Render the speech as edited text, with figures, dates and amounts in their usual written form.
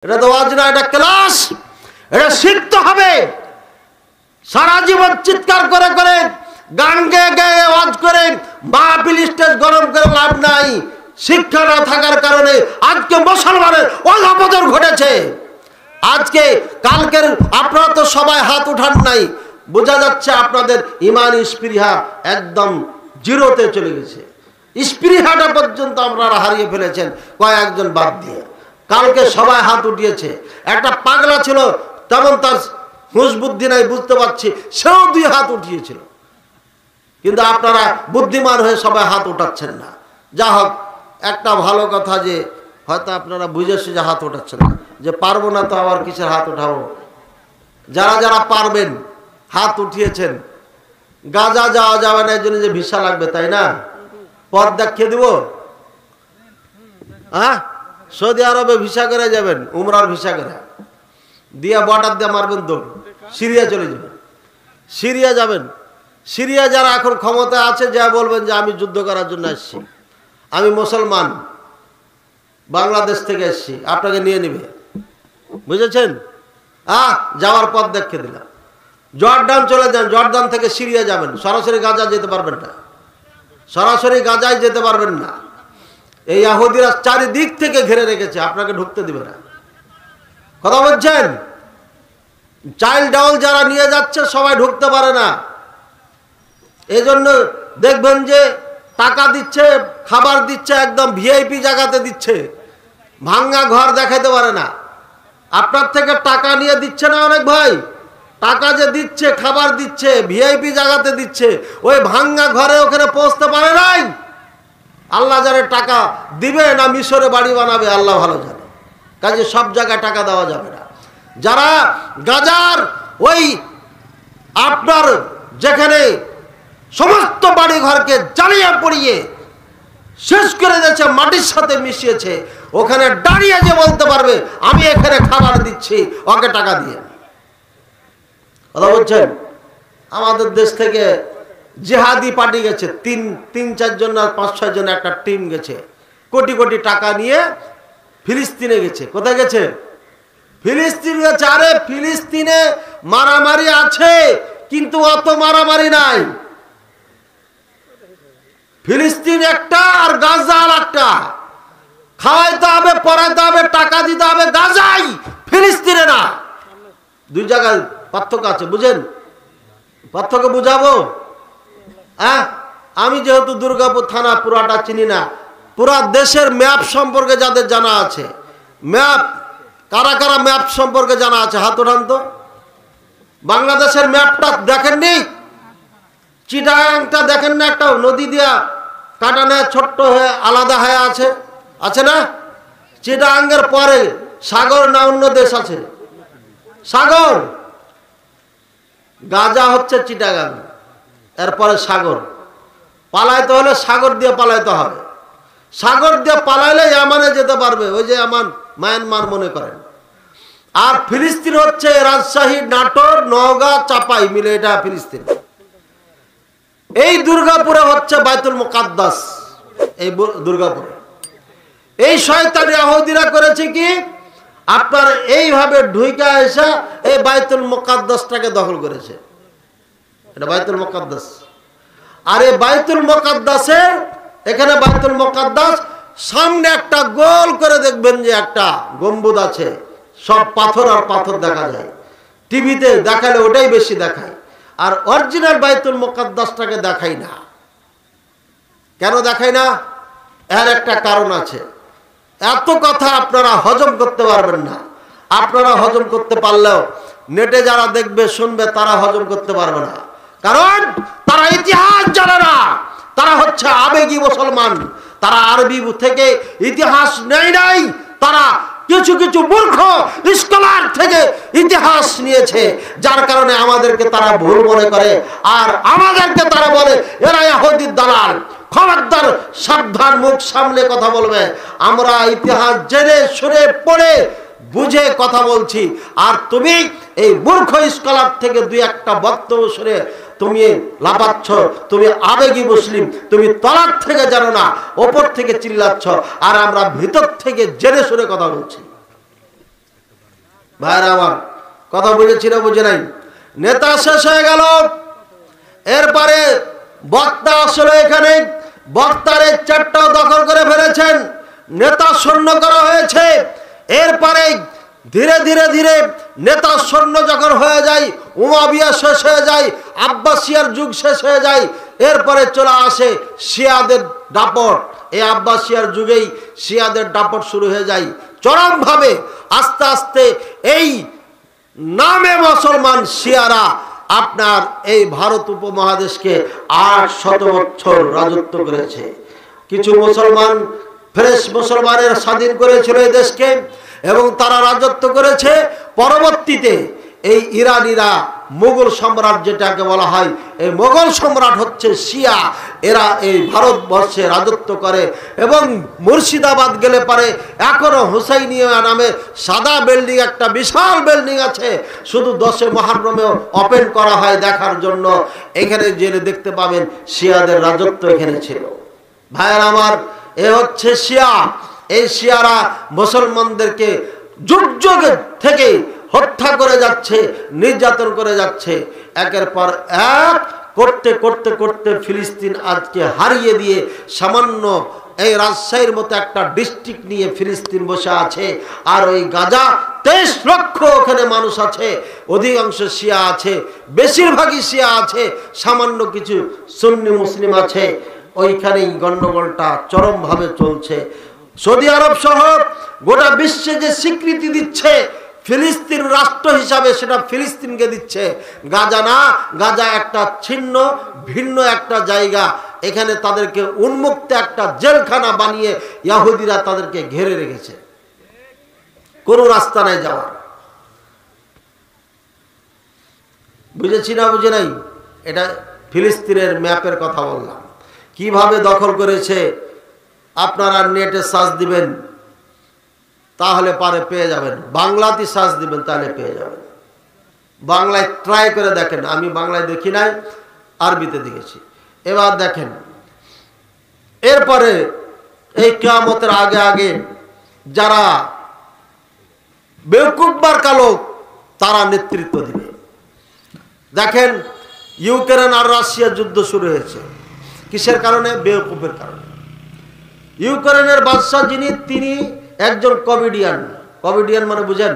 এটা তো ওয়াজ না, এটা ক্লাস। এটা শিখতে হবে। সারা জীবন চিৎকার করে করে গান গেয়ে গেয়ে ওয়াজ করে মাহফিল স্টেজ গরম করে লাভ নাই। শিক্ষা না থাকার কারণে আজকে মুসলমানের অধঃপতন ঘটেছে। আজকে কালকের আপনারা তো সবাই হাত উঠান নাই, বোঝা যাচ্ছে আপনাদের ইমান স্পৃহা একদম জিরোতে চলে গেছে। স্পৃহাটা পর্যন্ত আপনারা হারিয়ে ফেলেছেন কয়েকজন বাদ দিয়ে। কালকে সবাই হাত উঠিয়েছে। একটা পাগলা ছিল, তেমন তার হুঁশ বুদ্ধি নাই, বুঝতে পারছি, সেও 2 হাত উঠিয়েছিল। কিন্তু আপনারা বুদ্ধিমান হয়ে সবাই হাত উঠাচ্ছেন না। যা হোক, একটা ভালো কথা যে হয়তো আপনারা বুঝেছে যে হাত উঠাচ্ছেন না, যে পারবো না তো আবার কিসের হাত উঠাবো। যারা যারা পারবেন হাত উঠিয়েছেন। গাজা যাওয়া যাবে না, এই জন্য যে ভিসা লাগবে, তাই না? পথ দেখিয়ে দিব। হ্যাঁ, সৌদি আরবে ভিসা করে যাবেন, উমরার ভিসা করে দিয়ে বর্ডার দিয়ে মারবেন দৌড়, সিরিয়া চলে যাবেন। সিরিয়া যাবেন। সিরিয়া যারা এখন ক্ষমতায় আছে, যা বলবেন যে আমি যুদ্ধ করার জন্য এসেছি, আমি মুসলমান, বাংলাদেশ থেকে এসেছি, আপনাকে নিয়ে নিবে। বুঝেছেন? যাওয়ার পথ দেখিয়ে দিলাম। জর্ডান চলে যান, জর্ডান থেকে সিরিয়া যাবেন, সরাসরি গাজা যেতে পারবেন না, সরাসরি গাজায় যেতে পারবেন না। এই ইহুদিরা চারিদিক থেকে ঘিরে রেখেছে, আপনাকে ঢুকতে দিবে না। কথা বলছেন? চাইল্ড ডাউল যারা নিয়ে যাচ্ছে সবাই ঢুকতে পারে না। এই জন্য দেখবেন যে টাকা দিচ্ছে, খাবার দিচ্ছে, একদম ভিআইপি জায়গাতে দিচ্ছে, ভাঙ্গা ঘর দেখাতে পারে না। আপনার থেকে টাকা নিয়ে দিচ্ছে না অনেক ভাই, টাকা যে দিচ্ছে, খাবার দিচ্ছে, ভিআইপি জায়গাতে দিচ্ছে, ওই ভাঙ্গা ঘরে ওখানে পৌঁছতে পারে নাই। আল্লাহ জানে টাকা দিবে না মিশরে বাড়ি বানাবে, আল্লাহ ভালো জানে। কাজে সব জায়গায় টাকা দেওয়া যাবে না। যারা গাজার ওই আপনার যেখানে সমস্ত বাড়ি ঘরকে জ্বালিয়ে পড়িয়ে শেষ করে দিয়েছে, মাটির সাথে মিশিয়েছে, ওখানে দাঁড়িয়ে যে বলতে পারবে আমি এখানে খাবার দিচ্ছি, ওকে টাকা দিয়ে। কথা বলছেন? আমাদের দেশ থেকে জিহাদি পার্টি গেছে, 3-4 জন না 5-6 জন একটা টিম গেছে, কোটি কোটি টাকা নিয়ে ফিলিস্তিনে গেছে। কোথায় গেছে? ফিলিস্তিন গেছে। আরে ফিলিস্তিনে মারামারি আছে, কিন্তু অত মারামারি নাই। ফিলিস্তিন একটা আর গাজা আর একটা। খাওয়াইতে হবে, পড়াইতে হবে, টাকা দিতে হবে গাজাই, ফিলিস্তিনে না। 2 জায়গায় পার্থক্য আছে, বুঝেন? পার্থক্য বুঝাবো? হ্যাঁ, আমি যেহেতু দুর্গাপুর থানা পুরাটা চিনি না, পুরা দেশের ম্যাপ সম্পর্কে যাদের জানা আছে, ম্যাপ কারা কারা ম্যাপ সম্পর্কে জানা আছে হাত ওঠান তো। বাংলাদেশের ম্যাপটা দেখেননি? চিটাগাংটা দেখেন না? একটা নদী দিয়া কাটানে ছোট্ট হয়ে আলাদা হয়ে আছে, আছে না? চিটাগাংয়ের পরে সাগর না অন্য দেশ আছে? সাগর। গাজা হচ্ছে চিটাগাং, এরপরে সাগর। পালাইতে হলে সাগর দিয়ে পালাইতে হবে। সাগর দিয়ে পালাইলে ইয়ামানে যেতে পারবে, ওই যে আমার মায়ানমার মনে করেন। আর ফিলিস্তিন হচ্ছে রাজশাহী, নাটোর, নওগাঁ, চাপাই মিলে এটা ফিলিস্তিন। এই দুর্গাপুরে হচ্ছে বাইতুল মুকাদ্দাস। এই দুর্গাপুরে এই শয়তানি ইহুদিরা করেছে কি, আপনার এইভাবে ঢুইকা এসে এই বাইতুল মুকাদ্দাসটাকে দখল করেছে। এটা বাইতুল মুকাদ্দাস। আর এই বাইতুল মুকাদ্দাসে, এখানে বাইতুল মুকাদ্দাস সামনে একটা গোল করে দেখবেন যে একটা গম্বুজ আছে, সব পাথর আর পাথর দেখা যায়। টিভিতে দেখালে ওটাই বেশি দেখায়, আর অরিজিনাল বাইতুল মুকাদ্দাসটাকে দেখাই না। কেন দেখাই না? এর একটা কারণ আছে। এত কথা আপনারা হজম করতে পারবেন না। আপনারা হজম করতে পারলেও নেটে যারা দেখবে শুনবে তারা হজম করতে পারবে না, কারণ তারা ইতিহাস জানে না। তারা হচ্ছে আবেগী মুসলমান, তারা আরবি থেকে ইতিহাস নেয় নাই। তারা কিছু কিছু মূর্খ স্কলার থেকে ইতিহাস নিয়েছে, যার কারণে আমাদেরকে তারা ভুল মনে করে, আর আমাদেরকে তারা বলে এরা ইহুদির দালাল। খবরদার, সাবধান, মুখ সামলে কথা বলবে। আমরা ইতিহাস জেনে শুনে পড়ে বুঝে কথা বলছি, আর তুমি এই মূর্খ স্কলার থেকে 2-1টা বক্তব্য শুনে তুমি লাফাচ্ছ, তুমি আবেগী মুসলিম, তুমি তলার থেকে জানো না, ওপর থেকে চিল্লাচ্ছ, আর আমরা ভিতর থেকে জেনে শুনে কথা বলছি। ভাইরা আমার, কথা বুঝেছি না বুঝে নাই? নেতা শেষ হয়ে গেল, এরপরে বক্তা আসলে এখানে বক্তার এই চারটাও দখল করে ফেলেছেন, নেতা শূন্য করা হয়েছে। এরপরে ধীরে ধীরে ধীরে নেতা শূন্য যখন হয়ে যায়, উমাবিয়া শেষ হয়ে যায়, আব্বাসিয়ার যুগ শেষ হয়ে যায়, এরপরে চলে আসে শিয়াদের দাপট। এই আব্বাসিয়ার যুগেই শিয়াদের দাপট শুরু হয়ে যায় চরমভাবে। আস্তে আস্তে এই নামে মুসলমান শিয়ারা আপনার এই ভারত উপমহাদেশকে 800 বছর রাজত্ব করেছে। কিছু মুসলমান ফ্রেশ মুসলমানের স্বাধীন করেছিল এই দেশকে এবং তারা রাজত্ব করেছে। পরবর্তীতে এই ইরানিরা মুঘল সম্রাট যেটাকে বলা হয়, এই মুঘল সম্রাট হচ্ছে শিয়া, এরা এই ভারতবর্ষে রাজত্ব করে। এবং মুর্শিদাবাদ গেলে পারে এখনো হুসাইনিয়া নামে সাদা বিল্ডিং, একটা বিশাল বিল্ডিং আছে, শুধু 10 মুহররমেও ওপেন করা হয় দেখার জন্য। এখানে জেলে দেখতে পাবেন শিয়াদের রাজত্ব এখানে ছিল। ভাইয়ের আমার, এ হচ্ছে শিয়া। এই শিয়ারা মুসলমানদেরকে যুগ যুগ থেকে হত্যা করে যাচ্ছে, নির্যাতন করে যাচ্ছে, একের পর এক করতে করতে করতে ফিলিস্তিন আজকে হারিয়ে দিয়ে সামান্য এই রাজশাহীর মতো একটা ডিস্ট্রিক্ট নিয়ে ফিলিস্তিন বসে আছে। আর ওই গাজা 23 লক্ষ ওখানে মানুষ আছে, অধিকাংশ শিয়া আছে, বেশিরভাগই শিয়া আছে, সামান্য কিছু সুন্নি মুসলিম আছে। ওইখানেই গন্ডগোলটা চরমভাবে চলছে। সৌদি আরব সহ গোটা বিশ্বে যে স্বীকৃতি দিচ্ছে ফিলিস্তিন রাষ্ট্র হিসাবে, সেটা ফিলিস্তিনকে দিচ্ছে, গাজা না। গাজা একটা ছিন্ন ভিন্ন একটা জায়গা, এখানে তাদেরকে উন্মুক্ত একটা জেলখানা বানিয়ে ইহুদিরা তাদেরকে ঘিরে রেখেছে, কোনো রাস্তা নাই যাওয়ার। বুঝেছি না বুঝে নাই? এটা ফিলিস্তিনের ম্যাপের কথা বললাম, কিভাবে দখল করেছে। আপনারা নেটে সার্চ দিবেন তাহলে পারে পেয়ে যাবেন, বাংলাতে সার্চ দিবেন তাহলে পেয়ে যাবেন। বাংলায় ট্রাই করে দেখেন, আমি বাংলায় দেখি নাই, আরবিতে দেখেছি। এবার দেখেন, এরপরে এই কিয়ামতের আগে আগে যারা বেওকুফ মার্কা লোক তারা নেতৃত্ব দিবে। দেখেন, ইউক্রেন আর রাশিয়া যুদ্ধ শুরু হয়েছে কিসের কারণে? বেওকুফের কারণে। ইউক্রেনের বাদশা যিনি, তিনি একজন কমেডিয়ান। কমেডিয়ান মানে বুঝেন?